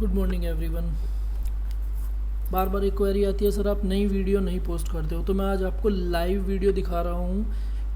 Good morning everyone. बार बार एक क्वेरी आती है, सर आप नई वीडियो नहीं पोस्ट करते हो, तो मैं आज आपको लाइव वीडियो दिखा रहा हूँ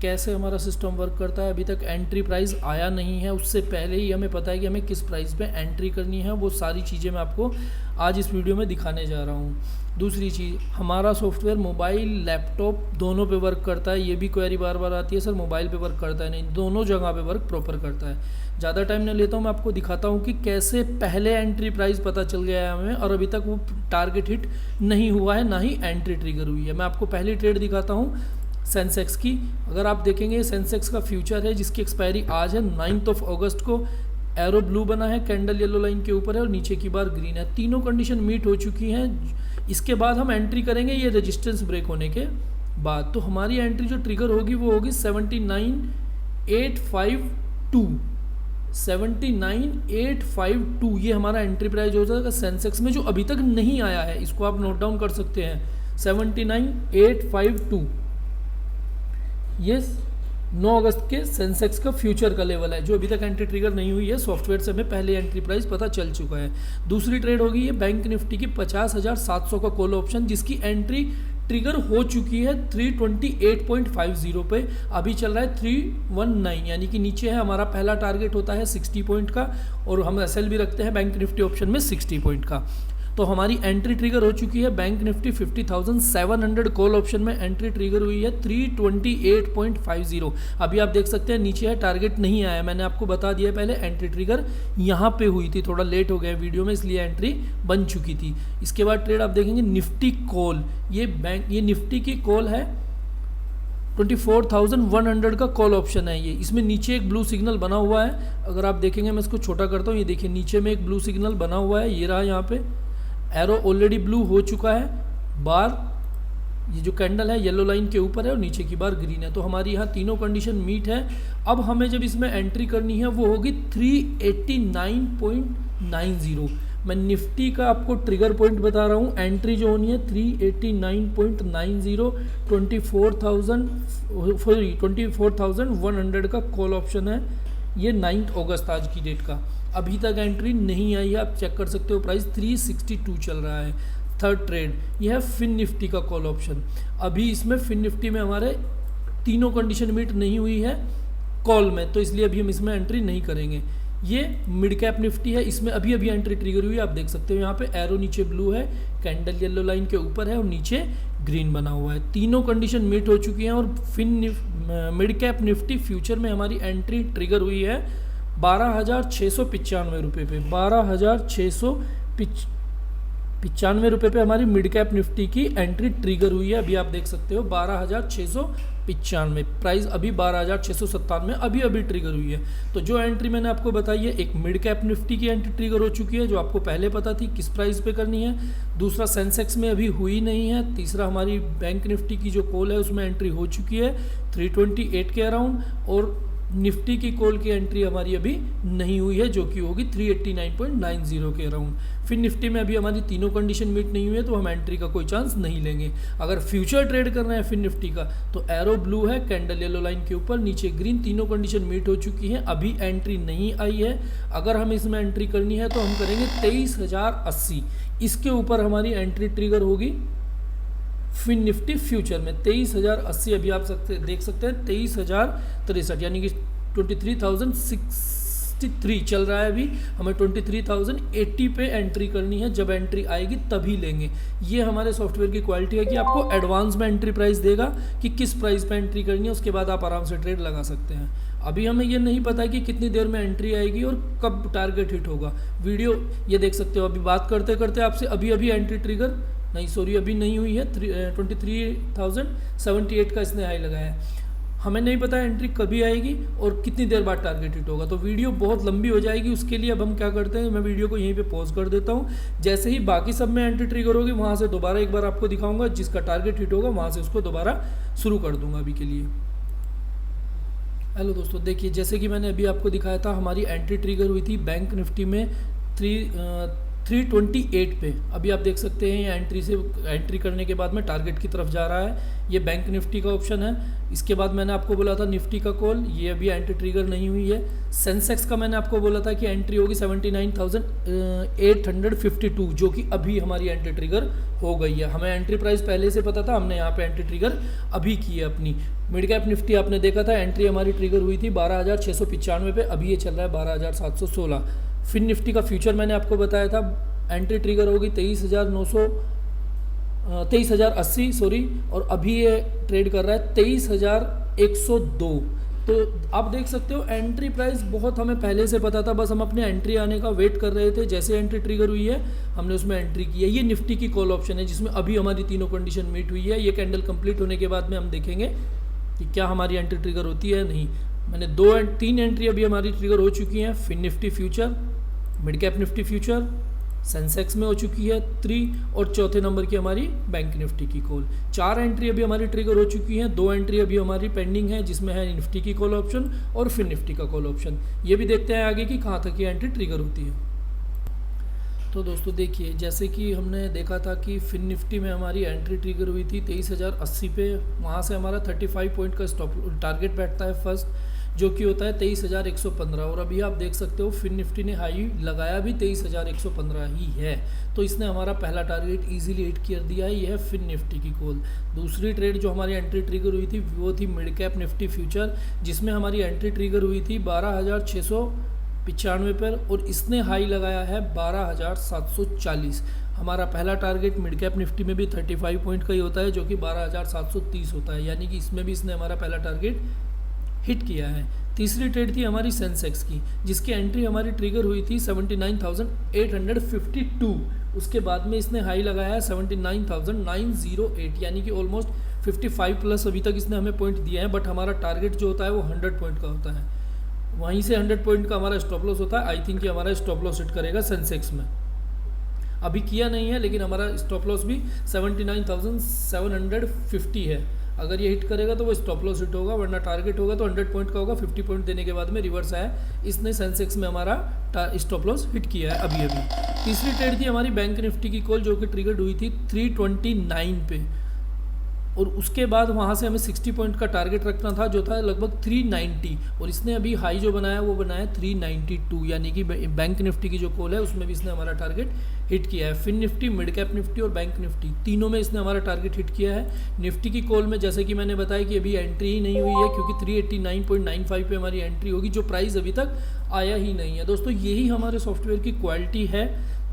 कैसे हमारा सिस्टम वर्क करता है। अभी तक एंट्री प्राइस आया नहीं है, उससे पहले ही हमें पता है कि हमें किस प्राइस पे एंट्री करनी है। वो सारी चीज़ें मैं आपको आज इस वीडियो में दिखाने जा रहा हूँ। दूसरी चीज़, हमारा सॉफ्टवेयर मोबाइल लैपटॉप दोनों पे वर्क करता है। ये भी क्वेरी बार बार आती है, सर मोबाइल पे वर्क करता है नहीं, दोनों जगह पे वर्क प्रॉपर करता है। ज़्यादा टाइम नहीं लेता हूँ, मैं आपको दिखाता हूँ कि कैसे पहले एंट्री प्राइस पता चल गया है हमें और अभी तक वो टारगेट हिट नहीं हुआ है, ना ही एंट्री ट्रिगर हुई है। मैं आपको पहली ट्रेड दिखाता हूँ सेंसेक्स की। अगर आप देखेंगे सेंसेक्स का फ्यूचर है जिसकी एक्सपायरी आज है 9 अगस्त को। एरो ब्लू बना है, कैंडल येलो लाइन के ऊपर है और नीचे की बार ग्रीन है। तीनों कंडीशन मीट हो चुकी हैं। इसके बाद हम एंट्री करेंगे ये रेजिस्टेंस ब्रेक होने के बाद। तो हमारी एंट्री जो ट्रिगर होगी वो होगी 79852। 79852 ये हमारा एंट्री प्राइस हो जाएगा सेंसेक्स में, जो अभी तक नहीं आया है। इसको आप नोट डाउन कर सकते हैं, 79852 ये 9 अगस्त के सेंसेक्स का फ्यूचर का लेवल है, जो अभी तक एंट्री ट्रिगर नहीं हुई है। सॉफ्टवेयर से हमें पहले एंट्री प्राइस पता चल चुका है। दूसरी ट्रेड होगी ये बैंक निफ्टी की 50,700 का कॉल ऑप्शन, जिसकी एंट्री ट्रिगर हो चुकी है 328.50 पे। अभी चल रहा है 319, यानी कि नीचे है। हमारा पहला टारगेट होता है 60 पॉइंट का और हम एसएल भी रखते हैं बैंक निफ्टी ऑप्शन में 60 पॉइंट का। तो हमारी एंट्री ट्रिगर हो चुकी है बैंक निफ्टी 50,700 कॉल ऑप्शन में एंट्री ट्रिगर हुई है 328.50। अभी आप देख सकते हैं नीचे है, टारगेट नहीं आया। मैंने आपको बता दिया पहले, एंट्री ट्रिगर यहाँ पे हुई थी, थोड़ा लेट हो गया वीडियो में इसलिए एंट्री बन चुकी थी। इसके बाद ट्रेड आप देखेंगे निफ्टी कॉल। ये निफ्टी की कॉल है, 24,100 का कॉल ऑप्शन है ये। इसमें नीचे एक ब्लू सिग्नल बना हुआ है। अगर आप देखेंगे, मैं इसको छोटा करता हूँ, ये देखिए नीचे में एक ब्लू सिग्नल बना हुआ है, ये रहा। यहाँ पे एरो ऑलरेडी ब्लू हो चुका है, बार ये जो कैंडल है येलो लाइन के ऊपर है और नीचे की बार ग्रीन है। तो हमारी यहाँ तीनों कंडीशन मीट है। अब हमें जब इसमें एंट्री करनी है वो होगी 389.90। मैं निफ्टी का आपको ट्रिगर पॉइंट बता रहा हूँ। एंट्री जो होनी है 389.90, 24,100 का कॉल ऑप्शन है। ये 9 अगस्त आज की डेट का। अभी तक एंट्री नहीं आई है, आप चेक कर सकते हो। प्राइस 362 चल रहा है। थर्ड ट्रेड ये है फिन निफ्टी का कॉल ऑप्शन। अभी इसमें फिन निफ्टी में हमारे तीनों कंडीशन मीट नहीं हुई है कॉल में, तो इसलिए अभी हम इसमें एंट्री नहीं करेंगे। ये मिड कैप निफ्टी है, इसमें अभी एंट्री ट्रिगर हुई है। आप देख सकते हो यहाँ पे एरो नीचे ब्लू है, कैंडल येलो लाइन के ऊपर है और नीचे ग्रीन बना हुआ है। तीनों कंडीशन मीट हो चुकी हैं और मिड कैप निफ्टी फ्यूचर में हमारी एंट्री ट्रिगर हुई है 12,695 रुपये पे। 12,695 रुपये पे हमारी मिड कैप निफ्टी की एंट्री ट्रिगर हुई है। अभी आप देख सकते हो 12,695, प्राइस अभी 12,697 अभी ट्रिगर हुई है। तो जो एंट्री मैंने आपको बताई है, एक मिड कैप निफ्टी की एंट्री ट्रिगर हो चुकी है, जो आपको पहले पता थी किस प्राइस पे करनी है। दूसरा सेंसेक्स में अभी हुई नहीं है। तीसरा हमारी बैंक निफ्टी की जो कॉल है उसमें एंट्री हो चुकी है 328 के अराउंड। और निफ्टी की कॉल की एंट्री हमारी अभी नहीं हुई है, जो कि होगी 389.90 के अराउंड। फिर निफ्टी में अभी हमारी तीनों कंडीशन मीट नहीं हुई है, तो हम एंट्री का कोई चांस नहीं लेंगे। अगर फ्यूचर ट्रेड करना है फिर निफ्टी का, तो एरो ब्लू है, कैंडल येलो लाइन के ऊपर, नीचे ग्रीन, तीनों कंडीशन मीट हो चुकी हैं। अभी एंट्री नहीं आई है। अगर हम इसमें एंट्री करनी है तो हम करेंगे 23,080। इसके ऊपर हमारी एंट्री ट्रिगर होगी फिन निफ्टी फ्यूचर में 23,080। अभी आप देख सकते हैं 23,063, यानी कि 23,063 चल रहा है अभी। हमें 23,080 पे एंट्री करनी है। जब एंट्री आएगी तभी लेंगे। ये हमारे सॉफ्टवेयर की क्वालिटी है कि आपको एडवांस में एंट्री प्राइस देगा कि किस प्राइस पे एंट्री करनी है, उसके बाद आप आराम से ट्रेड लगा सकते हैं। अभी हमें ये नहीं पता कि कितनी देर में एंट्री आएगी और कब टारगेट हिट होगा। वीडियो ये देख सकते हो, अभी बात करते करते आपसे अभी एंट्री ट्रिगर नहीं, सॉरी अभी नहीं हुई है। 23,078 का इसने हाई लगाया है। हमें नहीं पता एंट्री कभी आएगी और कितनी देर बाद टारगेट हिट होगा, तो वीडियो बहुत लंबी हो जाएगी। उसके लिए अब हम क्या करते हैं, मैं वीडियो को यहीं पे पॉज कर देता हूँ। जैसे ही बाकी सब में एंट्री ट्रिगर होगी, वहाँ से दोबारा एक बार आपको दिखाऊंगा। जिसका टारगेट हिट होगा वहाँ से उसको दोबारा शुरू कर दूंगा अभी के लिए। हेलो दोस्तों, देखिए जैसे कि मैंने अभी आपको दिखाया था, हमारी एंट्री ट्रिगर हुई थी बैंक निफ्टी में 328 पे अभी आप देख सकते हैं, ये एंट्री करने के बाद में टारगेट की तरफ जा रहा है। ये बैंक निफ्टी का ऑप्शन है। इसके बाद मैंने आपको बोला था निफ्टी का कॉल, ये अभी एंट्री ट्रिगर नहीं हुई है। सेंसेक्स का मैंने आपको बोला था कि एंट्री होगी 79,852, जो कि अभी हमारी एंट्री ट्रिगर हो गई है। हमें एंट्री प्राइस पहले से पता था, हमने यहाँ पे एंट्री ट्रिगर अभी की है अपनी। मिड कैप निफ्टी आपने देखा था, एंट्री हमारी ट्रिगर हुई थी 12,695 पे, अभी ये चल रहा है 12,716। फिन निफ्टी का फ्यूचर मैंने आपको बताया था, एंट्री ट्रिगर होगी 23,080 सॉरी, और अभी ये ट्रेड कर रहा है 23,102। तो आप देख सकते हो एंट्री प्राइस बहुत हमें पहले से पता था, बस हम अपने एंट्री आने का वेट कर रहे थे। जैसे एंट्री ट्रिगर हुई है हमने उसमें एंट्री की है। ये निफ्टी की कॉल ऑप्शन है जिसमें अभी हमारी तीनों कंडीशन मीट हुई है। ये कैंडल कंप्लीट होने के बाद में हम देखेंगे कि क्या हमारी एंट्री ट्रिगर होती है नहीं। मैंने 3 एंट्री अभी हमारी ट्रिगर हो चुकी हैं। Fin Nifty future, mid cap Nifty future, Sensex में हो चुकी है 3, और चौथे नंबर की हमारी बैंक निफ्टी की कॉल। 4 एंट्री अभी हमारी ट्रिगर हो चुकी हैं। 2 एंट्री अभी हमारी पेंडिंग है जिसमें है निफ्टी की कॉल ऑप्शन और फिर निफ्टी का कॉल ऑप्शन। ये भी देखते हैं आगे कि कहाँ तक ये एंट्री ट्रिगर होती है। तो दोस्तों देखिए, जैसे कि हमने देखा था कि फिन निफ्टी में हमारी एंट्री ट्रिगर हुई थी 23,080 पे। वहाँ से हमारा 35 पॉइंट का स्टॉप टारगेट बैठता है फर्स्ट, जो कि होता है 23,115। और अभी आप देख सकते हो फिन निफ्टी ने हाई लगाया भी 23,115 ही है। तो इसने हमारा पहला टारगेट इजीली हिट कर दिया है। यह है फिन निफ्टी की कॉल। दूसरी ट्रेड जो हमारी एंट्री ट्रिगर हुई थी वो थी मिड कैप निफ्टी फ्यूचर, जिसमें हमारी एंट्री ट्रिगर हुई थी 12,695 पर, और इसने हाई लगाया है 12,740। हमारा पहला टारगेट मिड कैप निफ्टी में भी 35 पॉइंट का ही होता है, जो कि 12,730 होता है, यानी कि इसमें भी इसने हमारा पहला टारगेट हिट किया है। तीसरी ट्रेड थी हमारी सेंसेक्स की, जिसकी एंट्री हमारी ट्रिगर हुई थी 79,852। उसके बाद में इसने हाई लगाया है 79,908, यानी कि ऑलमोस्ट 55 प्लस अभी तक इसने हमें पॉइंट दिए हैं। बट हमारा टारगेट जो होता है वो 100 पॉइंट का होता है। वहीं से 100 पॉइंट का हमारा स्टॉप लॉस होता है। आई थिंक कि हमारा स्टॉप लॉस हिट करेगा सेंसेक्स में, अभी किया नहीं है, लेकिन हमारा स्टॉप लॉस भी 79,750 है। अगर ये हिट करेगा तो वो स्टॉप लॉस हिट होगा, वरना टारगेट होगा तो 100 पॉइंट का होगा। 50 पॉइंट देने के बाद में रिवर्स आया, इसने सेंसेक्स में हमारा स्टॉप लॉस हिट किया है अभी अभी। तीसरी ट्रेड थी हमारी बैंक निफ्टी की कॉल, जो कि ट्रिगर्ड हुई थी 329 पे, और उसके बाद वहाँ से हमें 60 पॉइंट का टारगेट रखना था, जो था लगभग 390, और इसने अभी हाई जो बनाया वो बनाया 392, यानी कि बैंक निफ्टी की जो कॉल है उसमें भी इसने हमारा टारगेट हिट किया है। Fin Nifty, mid cap Nifty और बैंक निफ्टी तीनों में इसने हमारा टारगेट हिट किया है। निफ्टी की कॉल में जैसे कि मैंने बताया कि अभी एंट्री ही नहीं हुई है, क्योंकि 389.95 पे हमारी एंट्री होगी, जो प्राइस अभी तक आया ही नहीं है। दोस्तों यही हमारे सॉफ्टवेयर की क्वालिटी है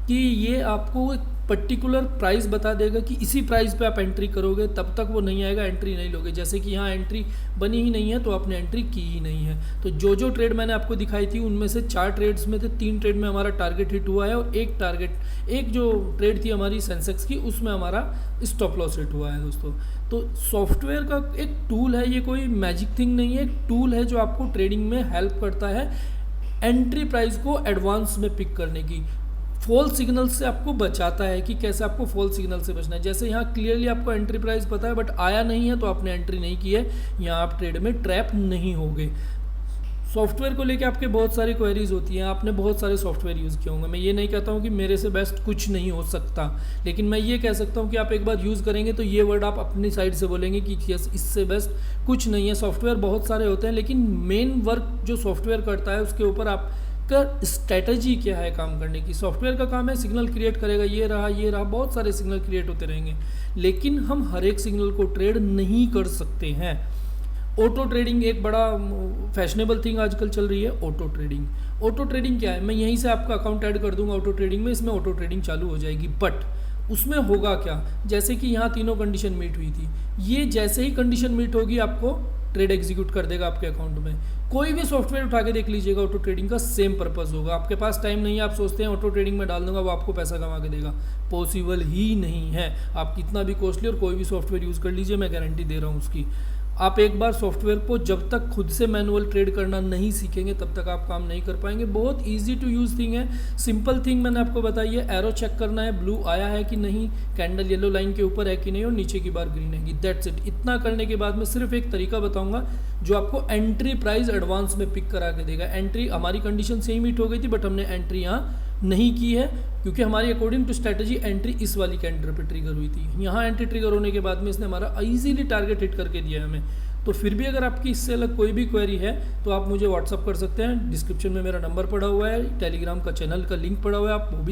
कि ये आपको एक पर्टिकुलर प्राइस बता देगा कि इसी प्राइस पे आप एंट्री करोगे, तब तक वो नहीं आएगा, एंट्री नहीं लोगे। जैसे कि यहाँ एंट्री बनी ही नहीं है तो आपने एंट्री की ही नहीं है। तो जो ट्रेड मैंने आपको दिखाई थी उनमें से 4 ट्रेड्स में थे, 3 ट्रेड में हमारा टारगेट हिट हुआ है, और एक जो ट्रेड थी हमारी सेंसेक्स की उसमें हमारा स्टॉप लॉस हिट हुआ है। दोस्तों तो सॉफ्टवेयर का एक टूल है, ये कोई मैजिक थिंग नहीं है, एक टूल है जो आपको ट्रेडिंग में हेल्प करता है एंट्री प्राइस को एडवांस में पिक करने की। फॉल्स सिग्नल से आपको बचाता है कि कैसे आपको फॉल्स सिग्नल से बचना है। जैसे यहाँ क्लियरली आपको एंट्री प्राइस पता है बट आया नहीं है तो आपने एंट्री नहीं की है, यहाँ आप ट्रेड में ट्रैप नहीं होगे। सॉफ्टवेयर को लेके आपके बहुत सारी क्वेरीज होती हैं, आपने बहुत सारे सॉफ्टवेयर यूज़ किए होंगे। मैं ये नहीं कहता हूँ कि मेरे से बेस्ट कुछ नहीं हो सकता, लेकिन मैं ये कह सकता हूँ कि आप एक बार यूज़ करेंगे तो ये वर्ड आप अपनी साइड से बोलेंगे कि यस इससे बेस्ट कुछ नहीं है। सॉफ्टवेयर बहुत सारे होते हैं, लेकिन मेन वर्क जो सॉफ्टवेयर करता है उसके ऊपर आप स्ट्रैटेजी क्या है काम करने की। सॉफ्टवेयर का काम है सिग्नल क्रिएट करेगा, ये रहा, बहुत सारे सिग्नल क्रिएट होते रहेंगे, लेकिन हम हर एक सिग्नल को ट्रेड नहीं कर सकते हैं। ऑटो ट्रेडिंग एक बड़ा फैशनेबल थिंग आजकल चल रही है, ऑटो ट्रेडिंग। ऑटो ट्रेडिंग क्या है, मैं यहीं से आपका अकाउंट ऐड कर दूंगा ऑटो ट्रेडिंग में, इसमें ऑटो ट्रेडिंग चालू हो जाएगी। बट उसमें होगा क्या, जैसे कि यहाँ तीनों कंडीशन मीट हुई थी, ये जैसे ही कंडीशन मीट होगी आपको ट्रेड एग्जीक्यूट कर देगा आपके अकाउंट में। कोई भी सॉफ्टवेयर उठा के देख लीजिएगा, ऑटो ट्रेडिंग का सेम पर्पस होगा। आपके पास टाइम नहीं है, आप सोचते हैं ऑटो ट्रेडिंग में डाल दूंगा वो आपको पैसा कमा के देगा, पॉसिबल ही नहीं है। आप कितना भी कॉस्टली और कोई भी सॉफ्टवेयर यूज़ कर लीजिए, मैं गारंटी दे रहा हूँ उसकी। आप एक बार सॉफ्टवेयर को जब तक खुद से मैनुअल ट्रेड करना नहीं सीखेंगे तब तक आप काम नहीं कर पाएंगे। बहुत इजी टू यूज़ थिंग है, सिंपल थिंग मैंने आपको बताई है। एरो चेक करना है, ब्लू आया है कि नहीं, कैंडल येलो लाइन के ऊपर है कि नहीं, और नीचे की बार ग्रीन है कि, दैट्स इट। इतना करने के बाद में सिर्फ एक तरीका बताऊंगा जो आपको एंट्री प्राइस एडवांस में पिक करा के देगा। एंट्री हमारी कंडीशन से ही मीट हो गई थी बट हमने एंट्री यहाँ नहीं की है, क्योंकि हमारी अकॉर्डिंग टू स्ट्रैटेजी एंट्री इस वाली कैंडल पे ट्रिगर हुई थी। यहाँ एंट्री ट्रिगर होने के बाद में इसने हमारा इजीली टारगेट हिट करके दिया है हमें। तो फिर भी अगर आपकी इससे अलग कोई भी क्वेरी है तो आप मुझे व्हाट्सअप कर सकते हैं। डिस्क्रिप्शन में मेरा नंबर पड़ा हुआ है, टेलीग्राम का चैनल का लिंक पड़ा हुआ है, आप वो भी